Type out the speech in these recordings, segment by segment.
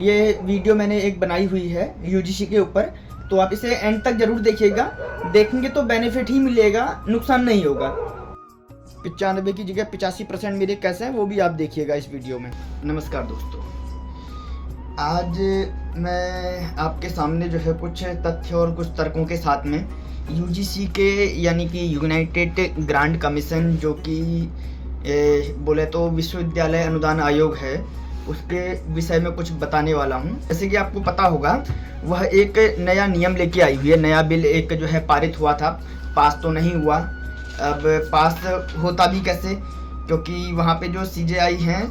ये वीडियो मैंने एक बनाई हुई है यूजीसी के ऊपर, तो आप इसे एंड तक जरूर देखिएगा। देखेंगे तो बेनिफिट ही मिलेगा, नुकसान नहीं होगा। 95 की जगह 85% मेरे कैसे हैं वो भी आप देखिएगा इस वीडियो में। नमस्कार दोस्तों, आज मैं आपके सामने जो है कुछ तथ्य और कुछ तर्कों के साथ में यूजीसी के यानी कि यूनाइटेड ग्रांट कमीशन, जो कि बोले तो विश्वविद्यालय अनुदान आयोग है, उसके विषय में कुछ बताने वाला हूँ। जैसे कि आपको पता होगा, वह एक नया नियम लेके आई हुई है, नया बिल एक जो है पारित हुआ था, पास तो नहीं हुआ। अब पास होता भी कैसे, क्योंकि वहाँ पे जो सीजेआई हैं,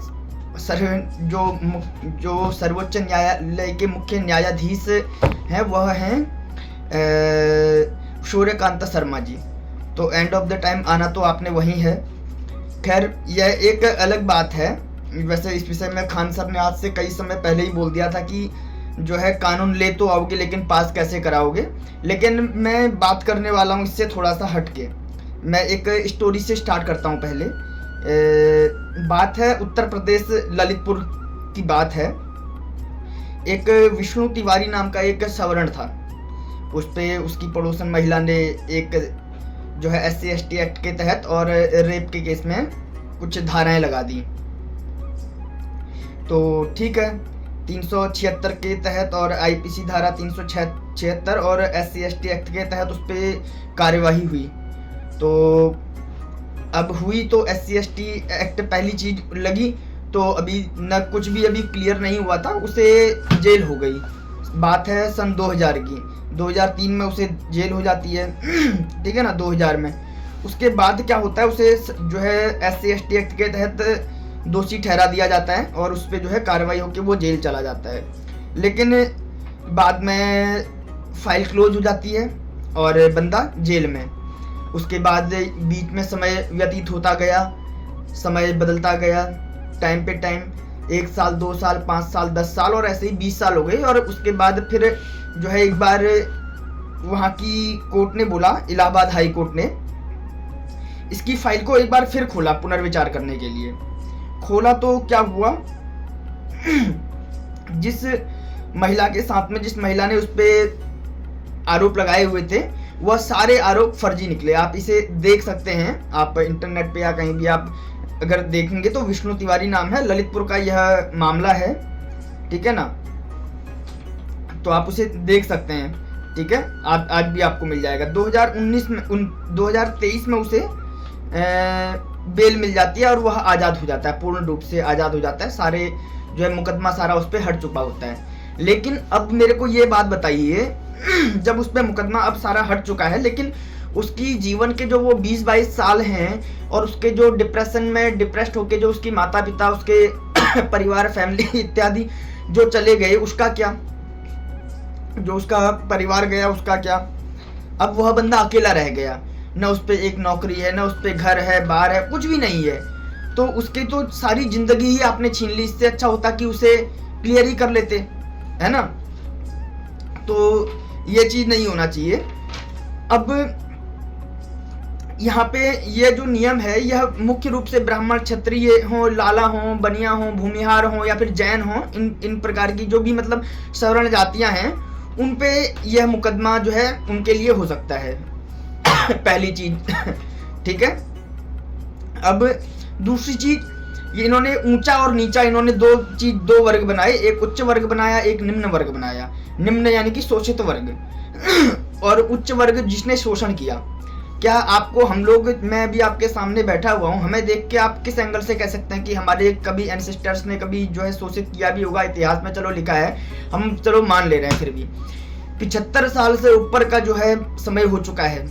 जो सर्वोच्च न्यायालय के मुख्य न्यायाधीश हैं, वह हैं सूर्यकांत शर्मा जी। तो एंड ऑफ द टाइम आना तो आपने वही है। खैर, यह एक अलग बात है। वैसे इस विषय में खान सर ने आज से कई समय पहले ही बोल दिया था कि जो है कानून ले तो आओगे लेकिन पास कैसे कराओगे। लेकिन मैं बात करने वाला हूँ इससे थोड़ा सा हटके। मैं एक स्टोरी से स्टार्ट करता हूँ। पहले बात है उत्तर प्रदेश ललितपुर की बात है। एक विष्णु तिवारी नाम का एक सवर्ण था, उस पे उसकी पड़ोसन महिला ने एक जो है SC/ST एक्ट के तहत और रेप के केस में कुछ धाराएं लगा दी। तो ठीक है, 376 के तहत और IPC धारा 376 और SC/ST एक्ट के तहत उस पर कार्यवाही हुई। तो अब हुई तो SC/ST एक्ट पहली चीज लगी, तो अभी न कुछ भी अभी क्लियर नहीं हुआ था, उसे जेल हो गई। बात है सन 2000 की। 2003 में उसे जेल हो जाती है, ठीक है ना, 2000 में। उसके बाद क्या होता है, उसे जो है SC/ST एक्ट के तहत दोषी ठहरा दिया जाता है और उस पर जो है कार्रवाई होकर वो जेल चला जाता है। लेकिन बाद में फाइल क्लोज हो जाती है और बंदा जेल में। उसके बाद बीच में समय व्यतीत होता गया, समय बदलता गया, टाइम पे टाइम 1 साल 2 साल 5 साल 10 साल और ऐसे ही 20 साल हो गए। और उसके बाद फिर जो है एक बार वहाँ की कोर्ट ने बोला, इलाहाबाद हाई कोर्ट ने इसकी फाइल को एक बार फिर खोला पुनर्विचार करने के लिए। खोला तो क्या हुआ, जिस महिला के साथ में जिस महिला ने उस पर आरोप लगाए हुए थे, वह सारे आरोप फर्जी निकले। आप इसे देख सकते हैं, आप इंटरनेट पे या कहीं भी आप अगर देखेंगे तो विष्णु तिवारी नाम है, ललितपुर का यह मामला है, ठीक है ना। तो आप उसे देख सकते हैं, ठीक है, आज भी आपको मिल जाएगा। 2023 में उसे बेल मिल जाती है और वह आज़ाद हो जाता है, पूर्ण रूप से आज़ाद हो जाता है। सारे जो है मुकदमा सारा उस पर हट चुका होता है। लेकिन अब मेरे को ये बात बताइए, जब उस पर मुकदमा अब सारा हट चुका है, लेकिन उसकी जीवन के जो वो 20-22 साल हैं और उसके जो डिप्रेशन में डिप्रेस्ड होके जो उसकी माता पिता, उसके परिवार, फैमिली इत्यादि जो चले गए, उसका क्या? जो उसका परिवार गया उसका क्या? अब वह बंदा अकेला रह गया, न उस पर एक नौकरी है, न उस पर घर है, बार है, कुछ भी नहीं है। तो उसकी तो सारी जिंदगी ही आपने छीन ली। इससे अच्छा होता कि उसे क्लियर ही कर लेते, है ना। तो ये चीज नहीं होना चाहिए। अब यहाँ पे ये जो नियम है, यह मुख्य रूप से ब्राह्मण, क्षत्रिय हो, लाला हो, बनिया हो, भूमिहार हो या फिर जैन हो, इन प्रकार की जो भी मतलब सवर्ण जातियां हैं, उन पे यह मुकदमा जो है उनके लिए हो सकता है। पहली चीज, ठीक है। अब दूसरी चीज, ये इन्होंने ऊंचा और नीचा, इन्होंने दो वर्ग बनाए, एक उच्च वर्ग बनाया, एक निम्न वर्ग बनाया। निम्न यानी कि शोषित वर्ग और उच्च वर्ग जिसने शोषण किया। क्या आपको हम लोग, मैं भी आपके सामने बैठा हुआ हूँ, हमें देख के आप किस एंगल से कह सकते हैं कि हमारे कभी एंसेस्टर्स ने कभी जो है शोषित किया भी होगा? इतिहास में चलो लिखा है, हम चलो मान ले रहे हैं। फिर भी 75 साल से ऊपर का जो है समय हो चुका है।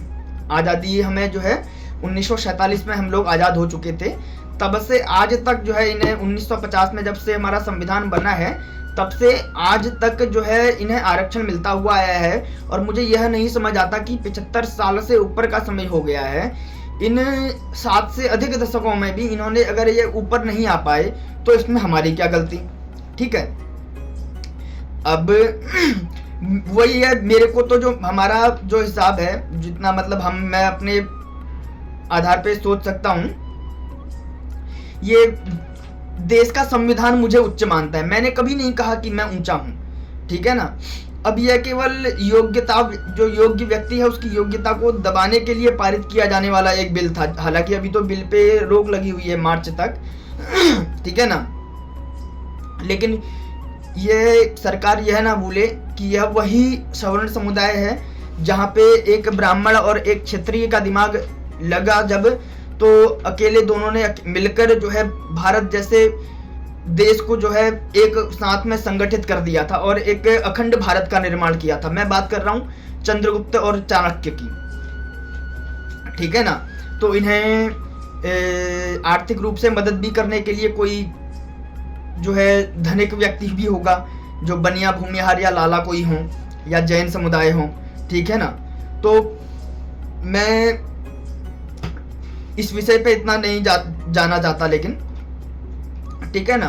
आज़ादी हमें जो है 1947 में हम लोग आज़ाद हो चुके थे। तब से आज तक जो है इन्हें 1950 में जब से हमारा संविधान बना है, तब से आज तक जो है इन्हें आरक्षण मिलता हुआ आया है। और मुझे यह नहीं समझ आता कि 75 साल से ऊपर का समय हो गया है, इन 7 से अधिक दशकों में भी इन्होंने अगर ये ऊपर नहीं आ पाए, तो इसमें हमारी क्या गलती? ठीक है। अब वही है, मेरे को तो जो हमारा जो हिसाब है, जितना मतलब मैं अपने आधार पे सोच सकता हूँ, ये देश का संविधान मुझे उच्च मानता है। मैंने कभी नहीं कहा कि मैं ऊंचा हूं, ठीक है ना। अब यह केवल योग्यता, जो योग्य व्यक्ति है उसकी योग्यता को दबाने के लिए पारित किया जाने वाला एक बिल था। हालांकि अभी तो बिल पे रोक लगी हुई है मार्च तक, ठीक है ना। लेकिन ये सरकार यह ना भूले कि यह वही सवर्ण समुदाय है जहाँ पे एक ब्राह्मण और एक क्षत्रिय का दिमाग लगा जब, तो अकेले दोनों ने मिलकर जो है भारत जैसे देश को जो है एक साथ में संगठित कर दिया था और एक अखंड भारत का निर्माण किया था। मैं बात कर रहा हूँ चंद्रगुप्त और चाणक्य की, ठीक है ना। तो इन्हें आर्थिक रूप से मदद भी करने के लिए कोई जो है धनिक व्यक्ति भी होगा, जो बनिया, भूमिहार या लाला कोई हो या जैन समुदाय हो, ठीक है ना। तो मैं इस विषय पे इतना नहीं जाना चाहता, लेकिन ठीक है ना,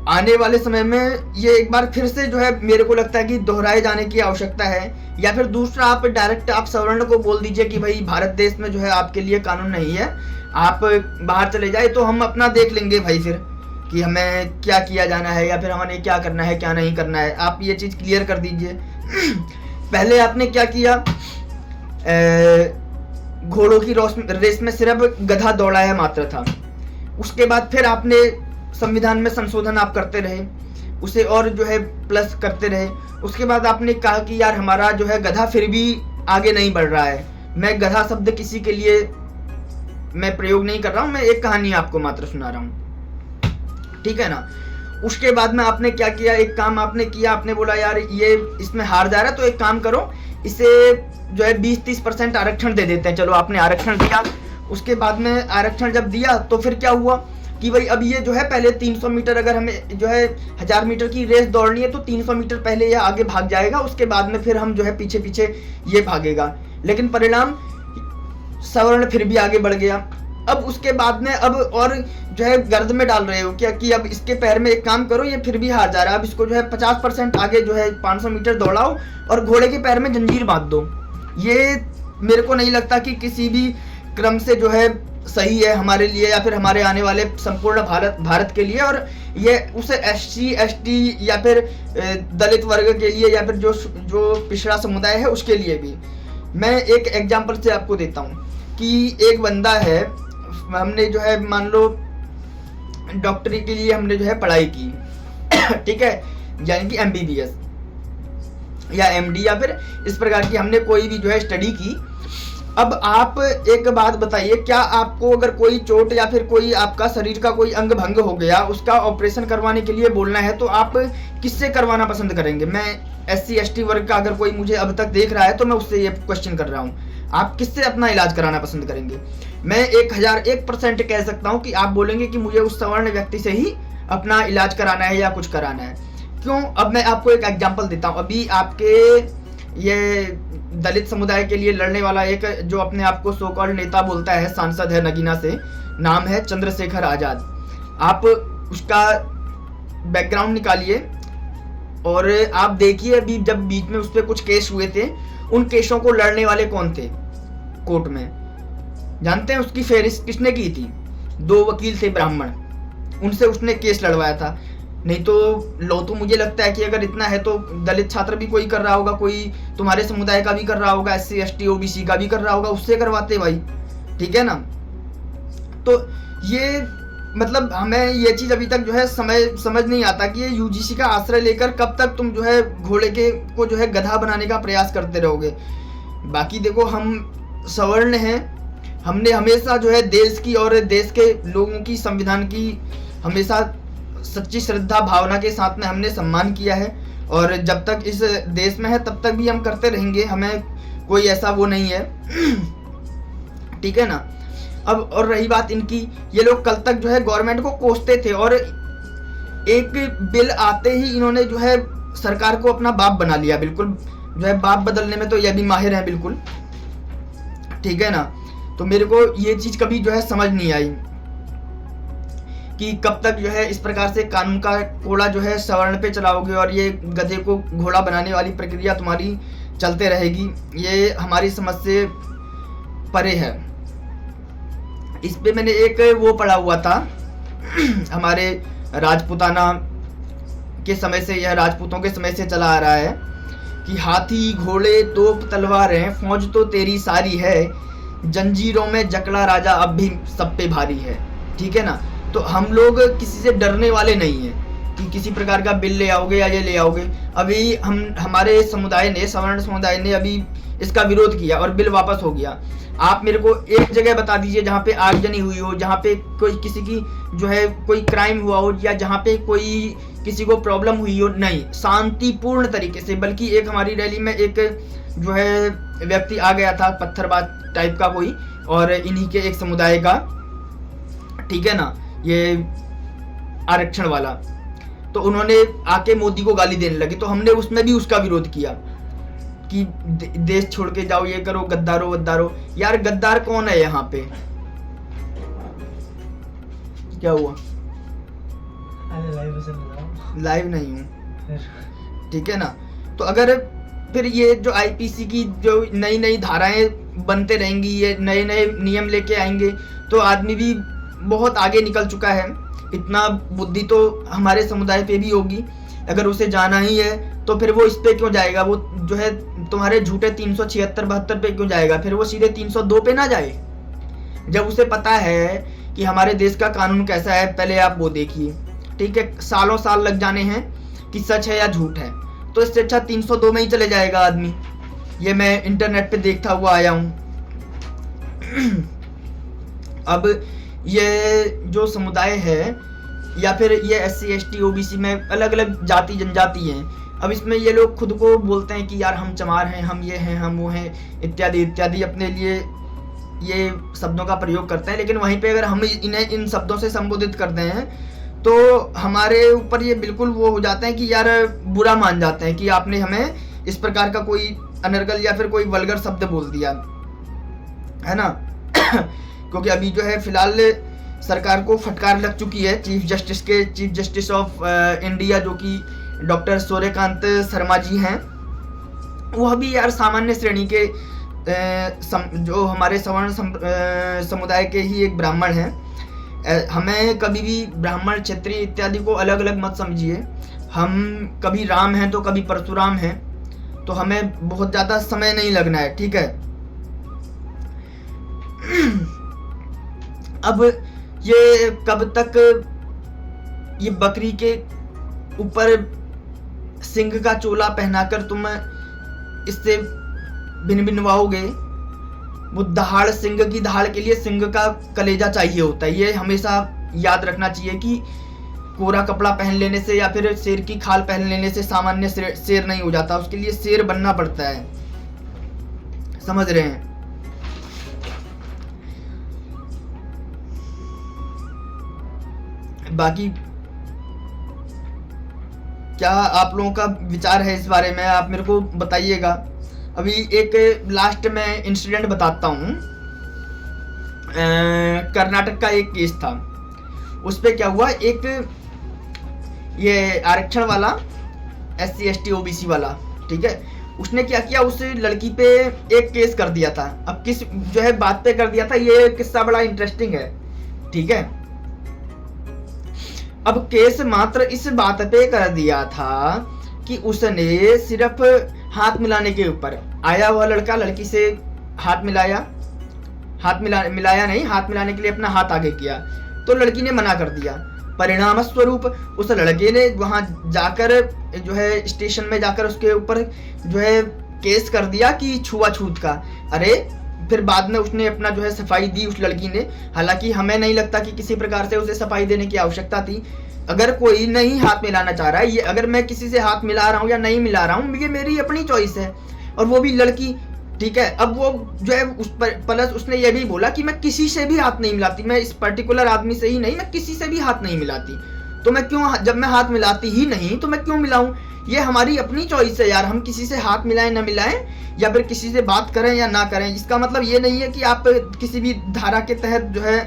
आने वाले समय में ये एक बार फिर से जो है मेरे को लगता है कि दोहराए जाने की आवश्यकता है। या फिर दूसरा, आप डायरेक्ट आप सवर्ण को बोल दीजिए कि भाई भारत देश में जो है आपके लिए कानून नहीं है, आप बाहर चले जाए, तो हम अपना देख लेंगे भाई फिर कि हमें क्या किया जाना है या फिर हमें क्या करना है क्या नहीं करना है। आप ये चीज़ क्लियर कर दीजिए। पहले आपने क्या किया, घोड़ों की रेस में सिर्फ गधा दौड़ाया मात्र था। उसके बाद फिर आपने संविधान में संशोधन आप करते रहे, उसे और जो है प्लस करते रहे। उसके बाद आपने कहा कि यार हमारा जो है गधा फिर भी आगे नहीं बढ़ रहा है। मैं गधा शब्द किसी के लिए मैं प्रयोग नहीं कर रहा हूँ, मैं एक कहानी आपको मात्र सुना रहा हूँ, ठीक है ना। उसके बाद में आपने क्या किया, एक काम आपने किया, आपने बोला यार ये इसमें हार जा रहा है, तो एक काम करो, इसे जो है 20-30% आरक्षण दे देते हैं। चलो आपने आरक्षण दिया। उसके बाद में आरक्षण जब दिया तो फिर क्या हुआ कि भाई अब ये जो है पहले 300 मीटर, अगर हमें जो है 1000 मीटर की रेस दौड़नी है तो 300 मीटर पहले ये आगे भाग जाएगा, उसके बाद में फिर हम जो है पीछे पीछे ये भागेगा। लेकिन परिणाम सवर्ण फिर भी आगे बढ़ गया। अब उसके बाद में अब और जो है गर्द में डाल रहे हो क्या कि अब इसके पैर में एक काम करो, ये फिर भी हार जा रहा है, अब इसको जो है 50% आगे जो है 500 मीटर दौड़ाओ और घोड़े के पैर में जंजीर बांध दो। ये मेरे को नहीं लगता कि किसी भी क्रम से जो है सही है हमारे लिए या फिर हमारे आने वाले संपूर्ण भारत के लिए। और ये उसे SC ST या फिर दलित वर्ग के लिए या फिर जो पिछड़ा समुदाय है उसके लिए भी। मैं एक एग्जांपल से आपको देता हूँ कि एक बंदा है, हमने जो है मान लो डॉक्टरी के लिए हमने जो है पढ़ाई की, ठीक है, यानी कि MBBS या MD या फिर इस प्रकार की हमने कोई भी जो है स्टडी की। अब आप एक बात बताइए, क्या आपको अगर कोई चोट या फिर कोई आपका शरीर का कोई अंग भंग हो गया, उसका ऑपरेशन करवाने के लिए बोलना है, तो आप किससे करवाना पसंद करेंगे? मैं SC ST वर्ग का अगर कोई मुझे अब तक देख रहा है तो मैं उससे ये क्वेश्चन कर रहा हूँ, आप किससे अपना इलाज कराना पसंद करेंगे? मैं 1001% कह सकता हूँ कि आप बोलेंगे कि मुझे उस सवर्ण व्यक्ति से ही अपना इलाज कराना है या कुछ कराना है। क्यों? अब मैं आपको एक एग्जांपल देता हूँ। अभी आपके ये दलित समुदाय के लिए लड़ने वाला एक जो अपने आप को सो कॉल्ड नेता बोलता है, सांसद है नगीना से, नाम है चंद्रशेखर आजाद। आप उसका बैकग्राउंड निकालिए और आप देखिए अभी जब बीच में उस पर कुछ केस हुए थे, उन केसों को लड़ने वाले कौन थे कोर्ट में? जानते हैं उसकी फेहरिस्त किसने की थी? 2 वकील थे ब्राह्मण, उनसे उसने केस लड़वाया था। नहीं तो लो, तो मुझे लगता है कि अगर इतना है तो दलित छात्र भी कोई कर रहा होगा, कोई तुम्हारे समुदाय का भी कर रहा होगा, SC ST OBC का भी कर रहा होगा, उससे करवाते भाई, ठीक है ना। तो ये मतलब हमें ये चीज़ अभी तक जो है समझ नहीं आता कि ये UGC का आश्रय लेकर कब तक तुम जो है घोड़े को जो है गधा बनाने का प्रयास करते रहोगे। बाकी देखो, हम सवर्ण हैं, हमने हमेशा जो है देश की और देश के लोगों की संविधान की हमेशा सच्ची श्रद्धा भावना के साथ में हमने सम्मान किया है और जब तक इस देश में है तब तक भी हम करते रहेंगे। हमें कोई ऐसा वो नहीं है, ठीक है ना। अब और रही बात इनकी, ये लोग कल तक जो है गवर्नमेंट को कोसते थे और एक बिल आते ही इन्होंने जो है सरकार को अपना बाप बना लिया। बिल्कुल जो है बाप बदलने में तो ये भी माहिर है बिल्कुल, ठीक है ना। तो मेरे को ये चीज़ कभी जो है समझ नहीं आई कि कब तक जो है इस प्रकार से कानून का कोड़ा जो है सवर्ण पे चलाओगे और ये गधे को घोड़ा बनाने वाली प्रक्रिया तुम्हारी चलते रहेगी। ये हमारी समझ से परे है। इस पे मैंने एक वो पढ़ा हुआ था, हमारे राजपूताना के समय से, यह राजपूतों के समय से चला आ रहा है कि हाथी घोड़े तोप तलवारें फौज तो तेरी सारी है, जंजीरों में जकड़ा राजा अब भी सब पे भारी है। ठीक है ना। तो हम लोग किसी से डरने वाले नहीं हैं कि किसी प्रकार का बिल ले आओगे या ये ले आओगे। अभी हमारे समुदाय ने, सवर्ण समुदाय ने अभी इसका विरोध किया और बिल वापस हो गया। आप मेरे को एक जगह बता दीजिए जहाँ पे आगजनी हुई हो, जहाँ पे कोई किसी की जो है कोई क्राइम हुआ हो, या जहाँ पे कोई किसी को प्रॉब्लम हुई हो। नहीं, शांतिपूर्ण तरीके से। बल्कि एक हमारी रैली में एक जो है व्यक्ति आ गया था, पत्थरबाज टाइप का कोई, और इन्हीं के एक समुदाय का, ठीक है ना, ये आरक्षण वाला। तो उन्होंने आके मोदी को गाली देने लगे, तो हमने उसमें भी उसका विरोध किया कि देश छोड़ के जाओ, ये करो, गद्दारो वद्दारो। यार गद्दार कौन है यहाँ पे? क्या हुआ? लाइव नहीं हूँ, ठीक है ना। तो अगर फिर ये जो आईपीसी की जो नई नई धाराएं बनते रहेंगी, ये नए नए नियम लेके आएंगे, तो आदमी भी बहुत आगे निकल चुका है। इतना बुद्धि तो हमारे समुदाय पे भी होगी। अगर उसे जाना ही है तो फिर वो इस पे क्यों जाएगा? वो जो है तुम्हारे झूठे 376-72 पे क्यों जाएगा? फिर वो सीधे 302 पे ना जाए। जब उसे पता है कि हमारे देश का कानून कैसा है, पहले आप वो देखिए। ठीक है, सालों साल लग जाने हैं कि सच है या झूठ है, तो इससे अच्छा 302 में ही चले जाएगा आदमी। ये मैं इंटरनेट पे देखता हुआ आया हूँ। अब ये जो समुदाय है, या फिर ये SC ST OBC में अलग अलग जाति जनजाति हैं, अब इसमें ये लोग खुद को बोलते हैं कि यार हम चमार हैं, हम ये हैं, हम वो हैं, इत्यादि इत्यादि अपने लिए ये शब्दों का प्रयोग करते हैं। लेकिन वहीं पे अगर हम इन्हें इन शब्दों से संबोधित करते हैं तो हमारे ऊपर ये बिल्कुल वो हो जाते हैं कि यार बुरा मान जाते हैं कि आपने हमें इस प्रकार का कोई अनर्गल या फिर कोई वल्गर शब्द बोल दिया है ना। क्योंकि अभी जो है फिलहाल सरकार को फटकार लग चुकी है चीफ जस्टिस ऑफ इंडिया, जो कि डॉक्टर सूर्यकांत शर्मा जी हैं। वह भी यार सामान्य श्रेणी के जो हमारे सवर्ण समुदाय के ही एक ब्राह्मण हैं। हमें कभी भी ब्राह्मण, क्षत्रिय इत्यादि को अलग अलग मत समझिए। हम कभी राम हैं तो कभी परशुराम हैं, तो हमें बहुत ज़्यादा समय नहीं लगना है, ठीक है। अब ये कब तक ये बकरी के ऊपर सिंह का चोला पहनाकर तुम इससे भिनभिनवाओगे? वो दहाड़, सिंह की दहाड़ के लिए सिंह का कलेजा चाहिए होता है। ये हमेशा याद रखना चाहिए कि कोरा कपड़ा पहन लेने से या फिर शेर की खाल पहन लेने से सामान्य शेर नहीं हो जाता, उसके लिए शेर बनना पड़ता है, समझ रहे हैं। बाकी क्या आप लोगों का विचार है इस बारे में, आप मेरे को बताइएगा। अभी एक लास्ट में इंसिडेंट बताता हूँ। कर्नाटक का एक केस था, उस पे क्या हुआ, एक ये आरक्षण वाला SC ST OBC वाला, ठीक है, उसने क्या किया, उस लड़की पे एक केस कर दिया था। अब किस जो है बात पे कर दिया था, ये किस्सा बड़ा इंटरेस्टिंग है, ठीक है। अब केस मात्र इस बात पे कर दिया था कि उसने सिर्फ हाथ मिलाने के ऊपर आया, हुआ लड़का लड़की से हाथ मिलाया, मिलाया नहीं, हाथ मिलाने के लिए अपना हाथ आगे किया, तो लड़की ने मना कर दिया। परिणाम स्वरूप उस लड़के ने वहां जाकर जो है स्टेशन में जाकर उसके ऊपर जो है केस कर दिया कि छुआछूत का। अरे फिर बाद में उसने अपना जो है सफाई दी उस लड़की ने। हालांकि हमें नहीं लगता कि किसी प्रकार से उसे सफाई देने की आवश्यकता थी। अगर कोई नहीं हाथ मिलाना चाह रहा है, ये अगर मैं किसी से हाथ मिला रहा हूँ या नहीं मिला रहा हूँ, ये मेरी अपनी चॉइस है, और वो भी लड़की, ठीक है। अब वो जो है उस पर प्लस उसने ये भी बोला कि मैं किसी से भी हाथ नहीं मिलाती, मैं इस पर्टिकुलर आदमी से ही नहीं, मैं किसी से भी हाथ नहीं मिलाती, तो मैं क्यों, जब मैं हाथ मिलाती ही नहीं तो मैं क्यों मिलाऊं? ये हमारी अपनी चॉइस है यार, हम किसी से हाथ मिलाएं ना मिलाएं, या फिर किसी से बात करें या ना करें। इसका मतलब ये नहीं है कि आप किसी भी धारा के तहत जो है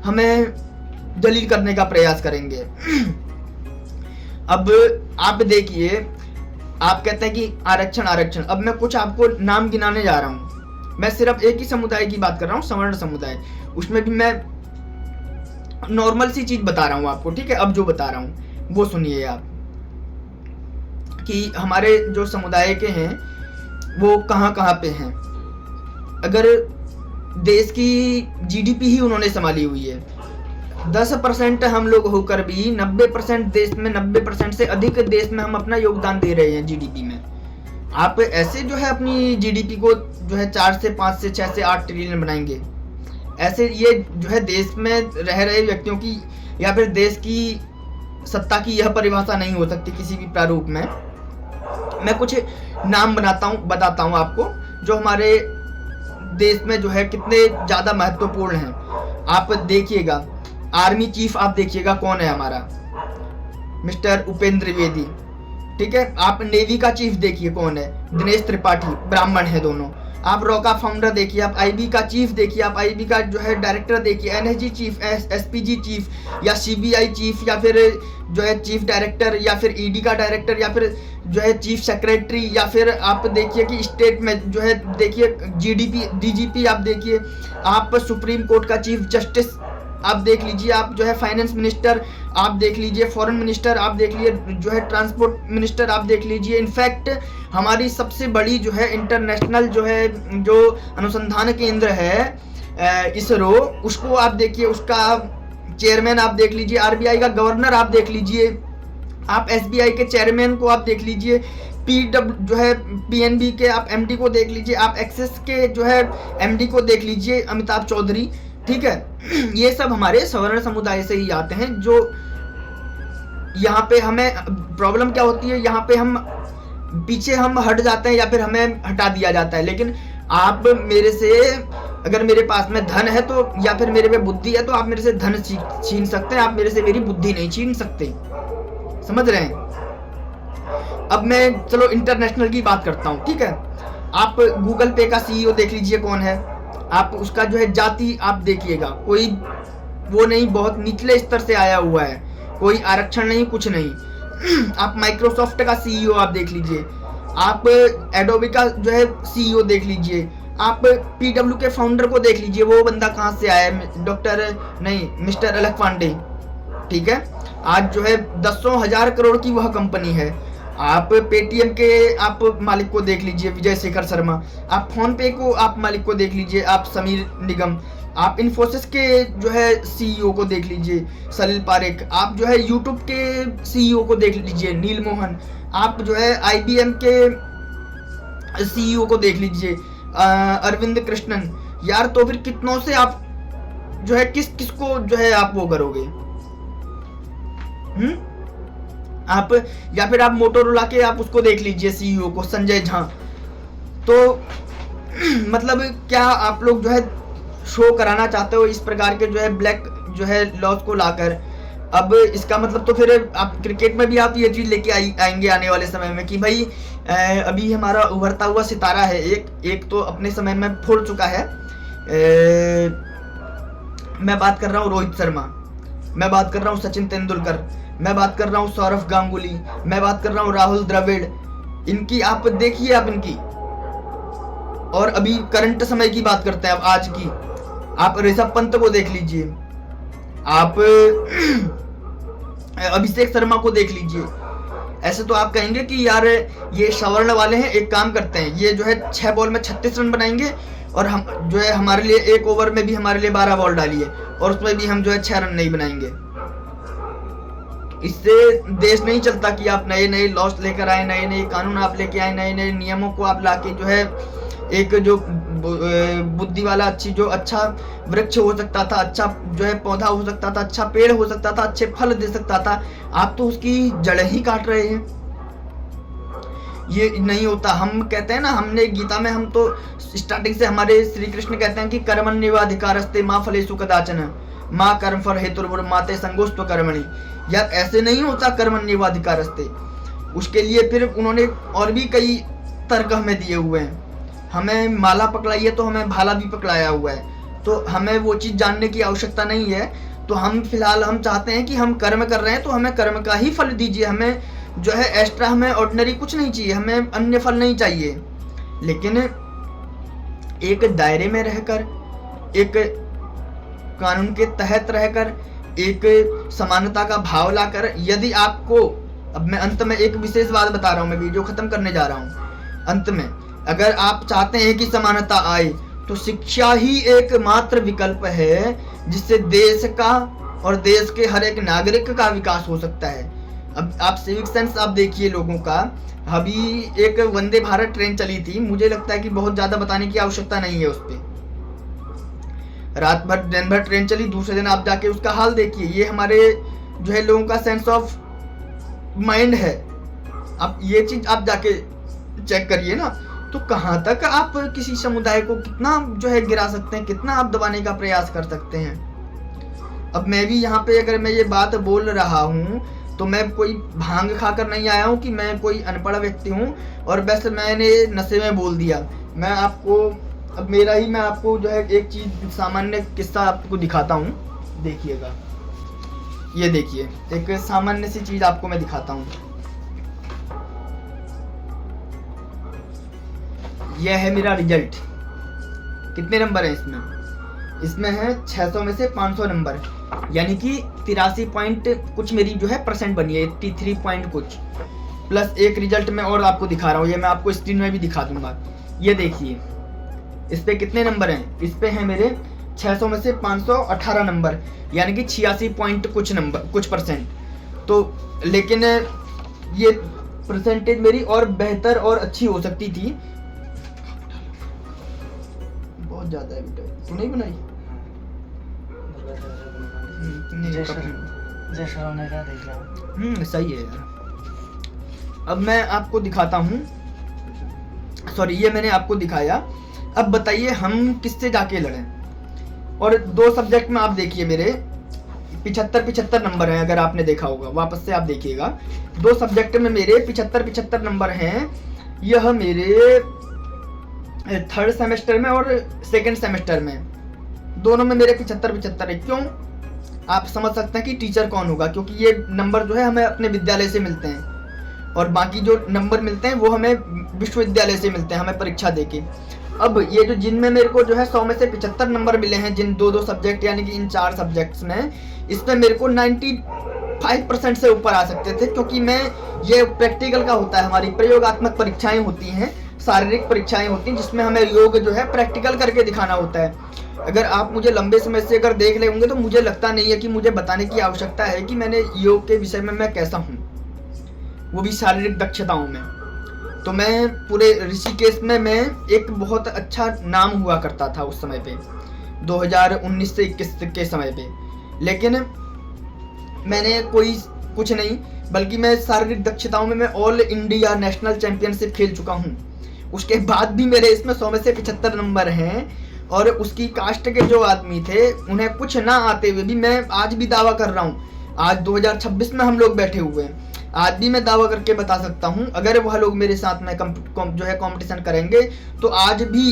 हमें दलील करने का प्रयास करेंगे। अब आप देखिए, आप कहते हैं कि आरक्षण आरक्षण, अब मैं कुछ आपको नाम गिनाने जा रहा हूं। मैं सिर्फ एक ही समुदाय की बात कर रहा हूं, सवर्ण समुदाय। उसमें भी मैं नॉर्मल सी चीज बता रहा हूँ आपको, ठीक है। अब जो बता रहा हूँ वो सुनिए आप, कि हमारे जो समुदाय के हैं वो कहाँ कहाँ पे हैं। अगर देश की जीडीपी ही उन्होंने संभाली हुई है, 10% हम लोग होकर भी 90% देश में, 90% से अधिक देश में हम अपना योगदान दे रहे हैं जीडीपी में। आप ऐसे जो है अपनी जीडीपी को जो है 4 से 5 से 6 से 8 ट्रिलियन बनाएंगे, ऐसे ये जो है देश में रह रहे व्यक्तियों की या फिर देश की सत्ता की यह परिभाषा नहीं हो सकती किसी भी प्रारूप में। मैं कुछ नाम बताता हूँ आपको जो हमारे देश में जो है कितने ज़्यादा महत्वपूर्ण हैं। आप देखिएगा, आर्मी चीफ आप देखिएगा कौन है हमारा, मिस्टर उपेंद्र द्विवेदी, ठीक है। आप नेवी का चीफ देखिए कौन है, दिनेश त्रिपाठी, ब्राह्मण है दोनों। आप रॉ का फाउंडर देखिए, आप आईबी का चीफ देखिए, आप आईबी का जो है डायरेक्टर देखिए, एनएसजी चीफ, एसपीजी चीफ या सीबीआई चीफ या फिर जो है चीफ डायरेक्टर या फिर ईडी का डायरेक्टर या फिर जो है चीफ सेक्रेटरी, या फिर आप देखिए कि स्टेट में जो है देखिए जीडीपी डीजीपी आप देखिए, आप सुप्रीम कोर्ट का चीफ जस्टिस आप देख लीजिए, आप जो है फाइनेंस मिनिस्टर आप देख लीजिए, फॉरेन मिनिस्टर आप देख लीजिए, जो है ट्रांसपोर्ट मिनिस्टर आप देख लीजिए। इनफैक्ट हमारी सबसे बड़ी जो है इंटरनेशनल जो है जो अनुसंधान केंद्र है इसरो, उसको आप देखिए, उसका चेयरमैन आप देख लीजिए, आरबीआई का गवर्नर आप देख लीजिए, आप एसबीआई के चेयरमैन को आप देख लीजिए, जो है पीएनबी के आप एमडी को देख लीजिए, आप एक्सिस के जो है एमडी को देख लीजिए, अमिताभ चौधरी, ठीक है। ये सब हमारे सवर्ण समुदाय से ही आते हैं। जो यहाँ पे हमें प्रॉब्लम क्या होती है, यहाँ पे हम पीछे हम हट जाते हैं या फिर हमें हटा दिया जाता है। लेकिन आप मेरे से, अगर मेरे पास में धन है तो या फिर मेरे में बुद्धि है तो आप मेरे से धन छीन सकते हैं, आप मेरे से मेरी बुद्धि नहीं छीन सकते, समझ रहे हैं। अब मैं चलो इंटरनेशनल की बात करता हूँ, ठीक है। आप गूगल पे का सीईओ देख लीजिए कौन है, आप उसका जो है जाति आप देखिएगा, कोई वो नहीं, बहुत निचले स्तर से आया हुआ है, कोई आरक्षण नहीं, कुछ नहीं। आप माइक्रोसॉफ्ट का सीईओ आप देख लीजिए, आप एडोबी का जो है सीईओ देख लीजिए, आप पीडब्ल्यू के फाउंडर को देख लीजिए, वो बंदा कहाँ से आया है, मिस्टर अलख पांडे, ठीक है। आज जो है 10,000 करोड़ की वह कंपनी है। आप पेटीएम के आप मालिक को देख लीजिए, विजय शेखर शर्मा, आप फोन पे को आप मालिक को देख लीजिए, आप समीर निगम, आप इन्फोसिस के जो है सीईओ को देख लीजिए, सलील पारेख, आप जो है यूट्यूब के सीईओ को देख लीजिए, नील मोहन, आप जो है आईबीएम के सीईओ को देख लीजिए, अरविंद कृष्णन। यार तो फिर कितनों से आप जो है किसको जो है आप वो करोगे, आप या फिर आप मोटोरोला के आप उसको देख लीजिए सीईओ को, संजय झा। तो मतलब क्या आप लोग जो है शो कराना चाहते हो इस प्रकार के जो है ब्लैक जो है लॉस को लाकर। अब इसका मतलब तो फिर आप क्रिकेट में भी आप ये चीज लेके आएंगे आने वाले समय में कि भाई अभी हमारा उभरता हुआ सितारा है, एक तो अपने समय में फोड़ चुका है। मैं बात कर रहा हूँ रोहित शर्मा, मैं बात कर रहा हूँ सचिन तेंदुलकर, मैं बात कर रहा हूँ सौरव गांगुली, मैं बात कर रहा हूँ राहुल द्रविड़। इनकी आप देखिए, आप इनकी, और अभी करंट समय की बात करते हैं, अब आज की आप ऋषभ पंत को देख लीजिए, आप अभिषेक शर्मा को देख लीजिए। ऐसे तो आप कहेंगे कि यार ये सवर्ण वाले हैं, एक काम करते हैं, ये जो है 6 बॉल में 36 रन बनाएंगे और हम जो है हमारे लिए 1 ओवर में भी हमारे लिए 12 बॉल डालिए और उसमें भी हम जो है 6 रन नहीं बनाएंगे। इससे देश नहीं चलता कि आप नए नए लॉस लेकर आए, नए नए कानून आप लेके आए, नए नए नियमों को आप लाके जो है एक जो बुद्धि वाला जो अच्छा वृक्ष हो सकता था, अच्छा जो है पौधा हो सकता था, अच्छा पेड़ हो सकता था, अच्छे फल दे सकता था, आप तो उसकी जड़ें ही काट रहे हैं। ये नहीं होता। हम कहते हैं ना, हमने गीता में हम तो स्टार्टिंग से हमारे श्री कृष्ण कहते हैं कि कर्मण्येवाधिकारस्ते मा फलेषु कदाचन माँ कर्म फल हेतुर्माते संगोष्ठ कर्मणि। यार ऐसे नहीं होता कर्मण्येवाधिकारस्ते। उसके लिए फिर उन्होंने और भी कई तर्क हमें दिए हुए हैं। हमें माला पकड़ाई है तो हमें भाला भी पकड़ाया हुआ है, तो हमें वो चीज़ जानने की आवश्यकता नहीं है। तो हम फिलहाल हम चाहते हैं कि हम कर्म कर रहे हैं तो हमें कर्म का ही फल दीजिए, हमें जो है एक्स्ट्रा, हमें ऑर्डिनरी कुछ नहीं चाहिए, हमें अन्य फल नहीं चाहिए। लेकिन एक दायरे में रहकर, एक कानून के तहत रहकर, एक समानता का भाव लाकर, यदि आपको, अब मैं अंत में एक विशेष बात बता रहा हूँ, मैं वीडियो खत्म करने जा रहा हूँ, अंत में अगर आप चाहते हैं कि समानता आए तो शिक्षा ही एकमात्र विकल्प है जिससे देश का और देश के हर एक नागरिक का विकास हो सकता है। अब आप सिविक सेंस आप देखिए लोगों का, अभी एक वंदे भारत ट्रेन चली थी, मुझे लगता है कि बहुत ज़्यादा बताने की आवश्यकता नहीं है उस पर। रात भर दिन भर ट्रेन चली, दूसरे दिन आप जाके उसका हाल देखिए। ये हमारे जो है लोगों का सेंस ऑफ माइंड है। आप ये चीज़ आप जाके चेक करिए ना, तो कहाँ तक आप किसी समुदाय को कितना जो है गिरा सकते हैं, कितना आप दबाने का प्रयास कर सकते हैं। अब मैं भी यहाँ पे अगर मैं ये बात बोल रहा हूँ तो मैं कोई भांग खाकर नहीं आया हूँ कि मैं कोई अनपढ़ व्यक्ति हूँ और बस मैंने नशे में बोल दिया। मैं आपको, अब मेरा ही मैं आपको जो है एक चीज़ सामान्य किस्सा आपको दिखाता हूँ, देखिएगा। ये देखिए, एक सामान्य सी चीज़ आपको मैं दिखाता हूँ। यह है मेरा रिजल्ट। कितने नंबर है इसमें है 600 में से 500 नंबर, यानी कि 83 पॉइंट कुछ मेरी जो है परसेंट बनी है, 83 पॉइंट कुछ, प्लस एक रिजल्ट मैं और आपको दिखा रहा हूँ, ये मैं आपको स्क्रीन में भी दिखा दूंगा। ये देखिए इस पे कितने नंबर हैं, इस पे है मेरे 600 में से 518 नंबर, यानी कि 86 पॉइंट कुछ परसेंट। तो लेकिन ये परसेंटेज मेरी और बेहतर और अच्छी हो सकती थी। बहुत ज्यादा है बेटा, तू नहीं बनाई? सही है यार। अब मैं आपको दिखाता हूँ, सॉरी ये मैंने आपको दिखाया। अब बताइए हम किससे जाके लड़ें। और 2 सब्जेक्ट में आप देखिए मेरे 75 नंबर हैं, अगर आपने देखा होगा वापस से आप देखिएगा। 2 सब्जेक्ट में मेरे 75 नंबर हैं। यह मेरे 3rd सेमेस्टर में और 2nd सेमेस्टर में, दोनों में मेरे 75 है। क्यों? आप समझ सकते हैं कि टीचर कौन होगा, क्योंकि ये नंबर जो है हमें अपने विद्यालय से मिलते हैं और बाकी जो नंबर मिलते हैं वो हमें विश्वविद्यालय से मिलते हैं, हमें परीक्षा देके। अब ये जो जिनमें मेरे को जो है 100 में से 75 नंबर मिले हैं, जिन 2 सब्जेक्ट यानी कि इन 4 सब्जेक्ट्स में, इसमें मेरे को 95% से ऊपर आ सकते थे, क्योंकि मैं, ये प्रैक्टिकल का होता है, हमारी प्रयोगात्मक परीक्षाएं होती हैं, शारीरिक परीक्षाएं होती हैं, जिसमें हमें योग जो है प्रैक्टिकल करके दिखाना होता है। अगर आप मुझे लंबे समय से अगर देख ले होंगे तो मुझे लगता नहीं है कि मुझे बताने की आवश्यकता है कि मैंने योग के विषय में मैं कैसा हूँ, वो भी शारीरिक दक्षताओं में। तो मैं पूरे ऋषिकेश में मैं एक बहुत अच्छा नाम हुआ करता था उस समय पे, 2019 से 21 के समय पे। लेकिन मैंने कोई कुछ नहीं, बल्कि मैं शारीरिक दक्षताओं में मैं ऑल इंडिया नेशनल चैंपियनशिप खेल चुका हूँ। उसके बाद भी मेरे इसमें 100 में से 75 नंबर हैं। और उसकी कास्ट के जो आदमी थे, उन्हें कुछ ना आते हुए भी मैं आज भी दावा कर रहा हूँ, आज 2026 में हम लोग बैठे हुए हैं, आज भी मैं दावा करके बता सकता हूँ, अगर वह लोग मेरे साथ में जो है कंपटीशन करेंगे तो आज भी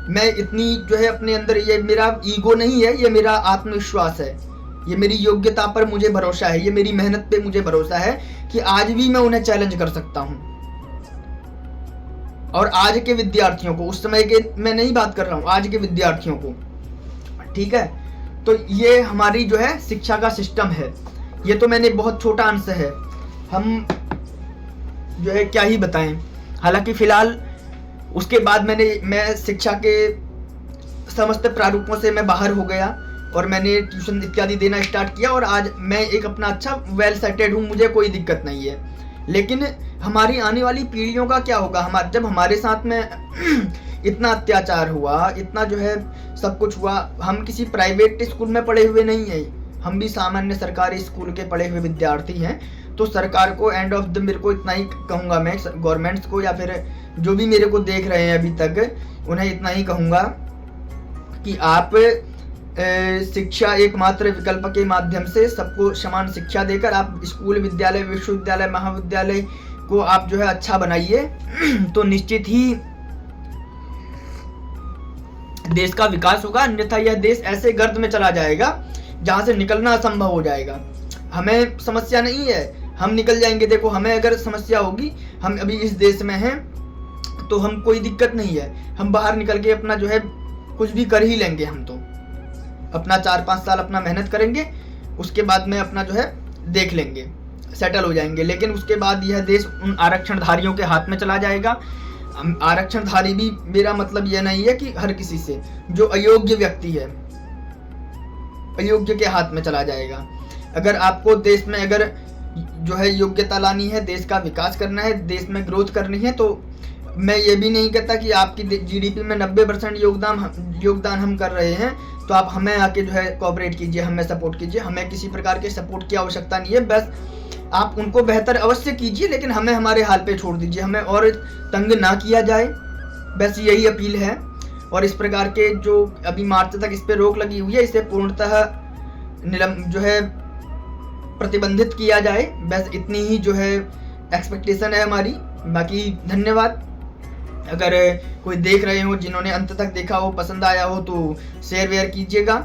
मैं इतनी जो है अपने अंदर, ये मेरा ईगो नहीं है, ये मेरा आत्मविश्वास है, ये मेरी योग्यता पर मुझे भरोसा है, ये मेरी मेहनत पे मुझे भरोसा है कि आज भी मैं उन्हें चैलेंज कर सकता हूँ। और आज के विद्यार्थियों को, उस समय के मैं नहीं बात कर रहा हूँ, आज के विद्यार्थियों को, ठीक है। तो ये हमारी जो है शिक्षा का सिस्टम है। ये तो मैंने बहुत छोटा अंश है, हम जो है क्या ही बताएं। हालांकि फिलहाल उसके बाद मैं शिक्षा के समस्त प्रारूपों से मैं बाहर हो गया और मैंने ट्यूशन इत्यादि देना स्टार्ट किया और आज मैं एक अपना अच्छा वेल सेटेड हूँ, मुझे कोई दिक्कत नहीं है। लेकिन हमारी आने वाली पीढ़ियों का क्या होगा? जब हमारे साथ में इतना अत्याचार हुआ, इतना जो है सब कुछ हुआ, हम किसी प्राइवेट स्कूल में पढ़े हुए नहीं हैं, हम भी सामान्य सरकारी स्कूल के पढ़े हुए विद्यार्थी हैं। तो सरकार को एंड ऑफ द मेरे को इतना ही कहूँगा मैं, गवर्नमेंट्स को या फिर जो भी मेरे को देख रहे हैं अभी तक, उन्हें इतना ही कहूँगा कि आप शिक्षा एकमात्र विकल्प के माध्यम से सबको समान शिक्षा देकर आप स्कूल, विद्यालय, विश्वविद्यालय, महाविद्यालय को आप जो है अच्छा बनाइए, तो निश्चित ही देश का विकास होगा। अन्यथा यह देश ऐसे गर्त में चला जाएगा जहां से निकलना असंभव हो जाएगा। हमें समस्या नहीं है, हम निकल जाएंगे। देखो, हमें अगर समस्या होगी, हम अभी इस देश में हैं तो हम कोई दिक्कत नहीं है, हम बाहर निकल के अपना जो है कुछ भी कर ही लेंगे। हम तो अपना 4-5 साल अपना मेहनत करेंगे उसके बाद में अपना जो है देख लेंगे, सेटल हो जाएंगे। लेकिन उसके बाद यह देश उन आरक्षणधारियों के हाथ में चला जाएगा। आरक्षणधारी भी मेरा मतलब यह नहीं है कि हर किसी से, जो अयोग्य व्यक्ति है अयोग्य के हाथ में चला जाएगा। अगर आपको देश में अगर जो है योग्यता लानी है, देश का विकास करना है, देश में ग्रोथ करनी है, तो मैं ये भी नहीं कहता कि आपकी जीडीपी में 90% योगदान हम कर रहे हैं तो आप हमें आके जो है कोऑपरेट कीजिए, हमें सपोर्ट कीजिए। हमें किसी प्रकार के सपोर्ट की आवश्यकता नहीं है, बस आप उनको बेहतर अवश्य कीजिए, लेकिन हमें हमारे हाल पे छोड़ दीजिए, हमें और तंग ना किया जाए, बस यही अपील है। और इस प्रकार के जो अभी मार्च तक इस पे रोक लगी हुई है, इसे पूर्णतः जो है प्रतिबंधित किया जाए, बस इतनी ही जो है एक्सपेक्टेशन है हमारी। बाकी धन्यवाद। अगर कोई देख रहे हो, जिन्होंने अंत तक देखा हो, पसंद आया हो तो शेयर वेयर कीजिएगा,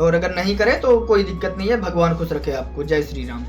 और अगर नहीं करे तो कोई दिक्कत नहीं है। भगवान खुश रखे आपको। जय श्री राम।